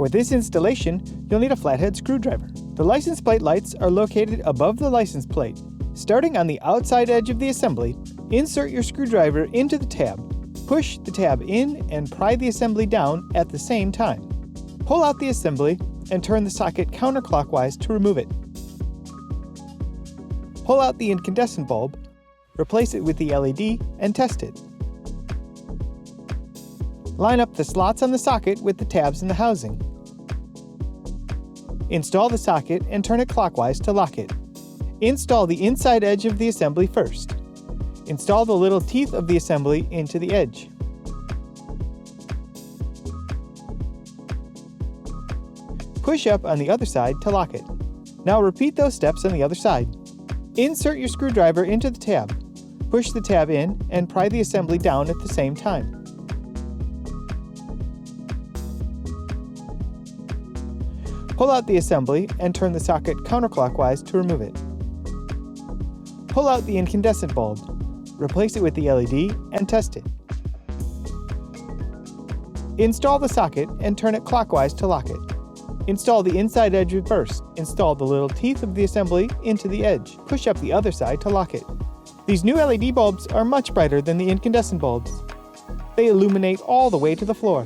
For this installation, you'll need a flathead screwdriver. The license plate lights are located above the license plate. Starting on the outside edge of the assembly, insert your screwdriver into the tab. Push the tab in and pry the assembly down at the same time. Pull out the assembly and turn the socket counterclockwise to remove it. Pull out the incandescent bulb, replace it with the LED, and test it. Line up the slots on the socket with the tabs in the housing. Install the socket and turn it clockwise to lock it. Install the inside edge of the assembly first. Install the little teeth of the assembly into the edge. Push up on the other side to lock it. Now repeat those steps on the other side. Insert your screwdriver into the tab. Push the tab in and pry the assembly down at the same time. Pull out the assembly and turn the socket counterclockwise to remove it. Pull out the incandescent bulb, replace it with the LED, and test it. Install the socket and turn it clockwise to lock it. Install the inside edge first. Install the little teeth of the assembly into the edge. Push up the other side to lock it. These new LED bulbs are much brighter than the incandescent bulbs. They illuminate all the way to the floor.